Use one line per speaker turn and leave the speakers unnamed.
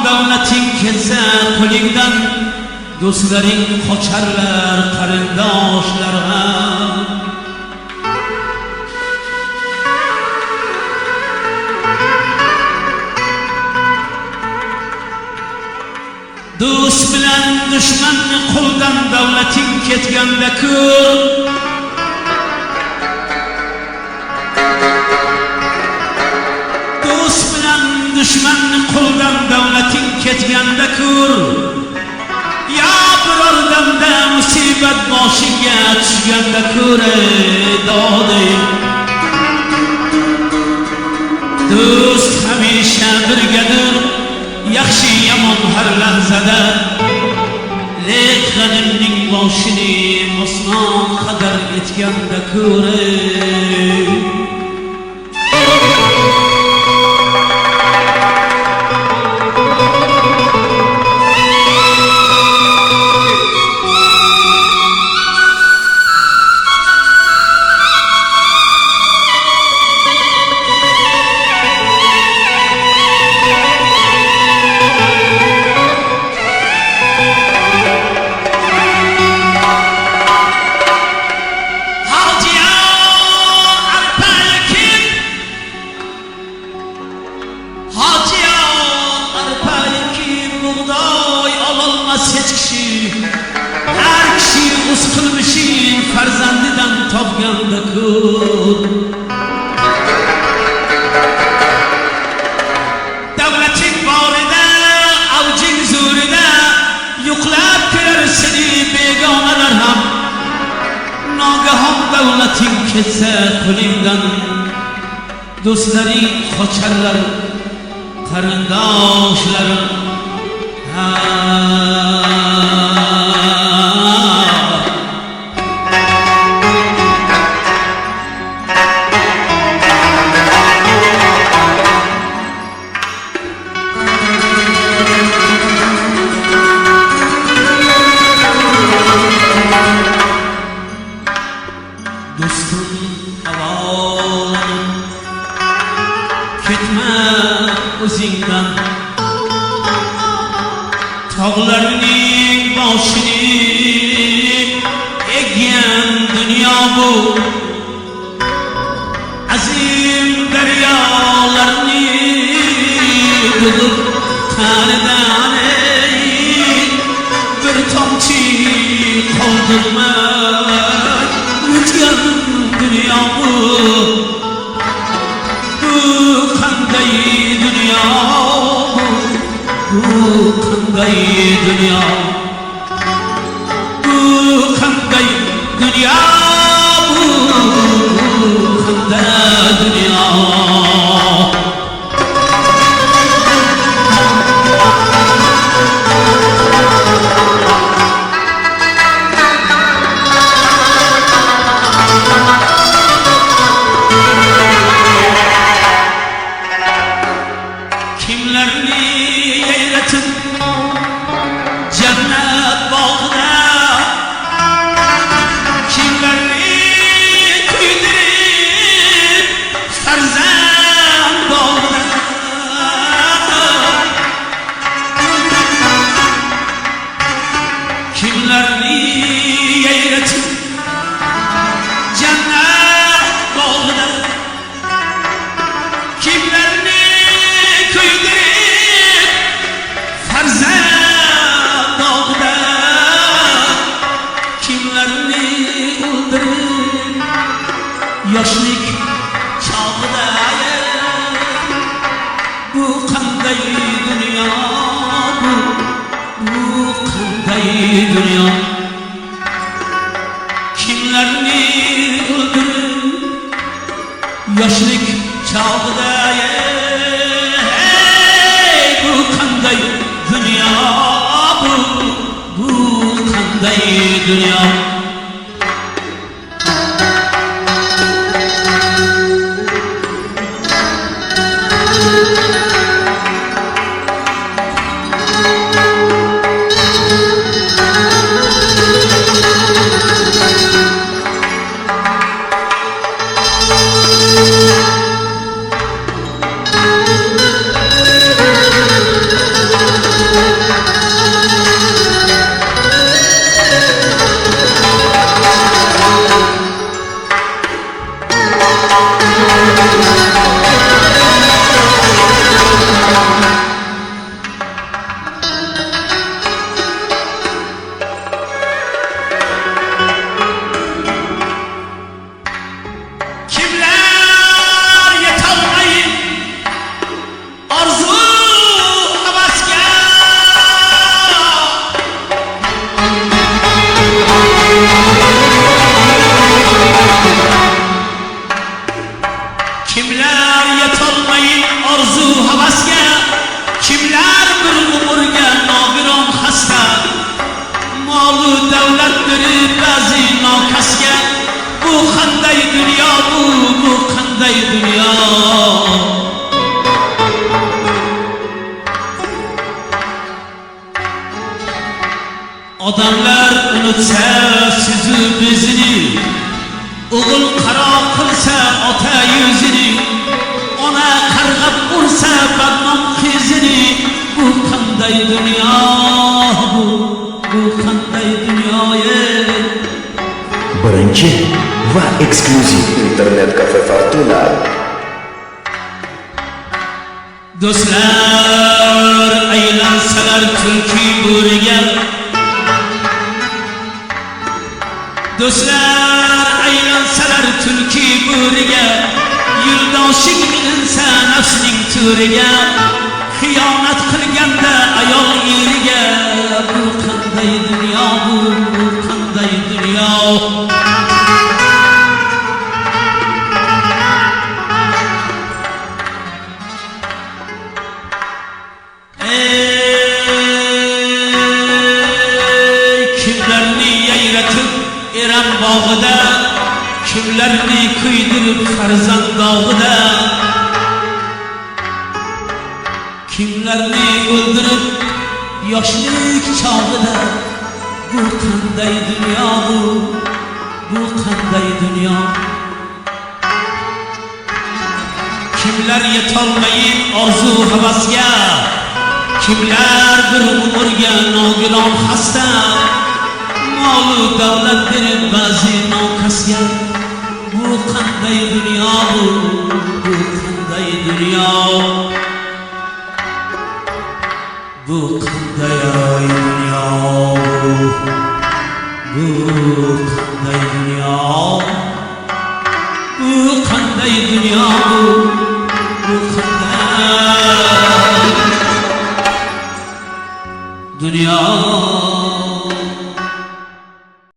davlating kelsa qo'lingdan, do'stlaring qocharlar qarindoshlarga. Do'st bilan dushmanni qo'ldan davlating ketganda ko'r. Do'st bilan dushmanni qo'ldan davlating ketganda ko'r. Ya biror damda musibat boshingga tushganda ko'r dodey. Do'st hamisha birgadir, yaxshi yomon har lahzada. Lek g'animning boshini osmon qadar etganda ko'r. Hech kishi, har kishi o'z qilmishin farzandidan topganda ko'r. Davlating borida, avjing zo'rida yo'qlab kelar seni begonalar ham. Nogahon davlating ketsa qo'lingdan, do'stlaring qocharlar qarindoshlar. Dostum havolanib ketma o'zingdan, tog'larning boshini eggan dunyo bu. Azim daryolarni budur qa'ridan bir tomchi qoldirmay o'tgan dunyo bu. Bu qanday dunyo? Bu qanday dunyo? Bu qanday dunyo? Bu qanday dunyo? Kimlarni yayratib jannat bog'ida, kimlarni kuydirib farzand bog'ida. Kimlarni yayratib jannat bog'ida, kimlarni kuydirib farzand bog'ida, kimlarni o'ldirib yoshlik chog'ida. Bu qanday dunyo? Bu qanday dunyo? Kimlarni o'ldirib yoshlik chog'ida. Bu qanday dunyo? Bu qanday dunyo? Malı davlatdır bazı nakasga. Bu qanday dünya bu qanday dünya. Odamlar unutsa sizi bizini, o'g'il qaro qilsa ota yuzini, ona qarg'ab ursa badnom qizini. Bu qanday dunyo bu qanday dunyo.
Birinchi va eksklyuziv internet-kafe Fortuna.
Do'stlar aylansalar tulki bo'riga, do'stlar aylansalar tulki bo'riga, yo'ldoshing ilinsa nafsning to'riga, xiyonat qilganda ayol eriga. Bu qanday dunyo bu qanday dunyo. Kimlarni yayratib eram bog'ida, kimlarni kuydirib farzand dog'ida, kimlarni o'ldirib yoshlik chog'ida. Bu qanday dunyo bu qanday dunyo. Kimlar yetolmayib orzu havasga, kimlar bir umrga nogilon xasta. Molu davlat berib ba'zi nokasga. Bu qanday dunyo bu qanday dunyo. Bu qanday dunyo bu qanday dunyo. Bu qanday dunyo bu qanday dunyo.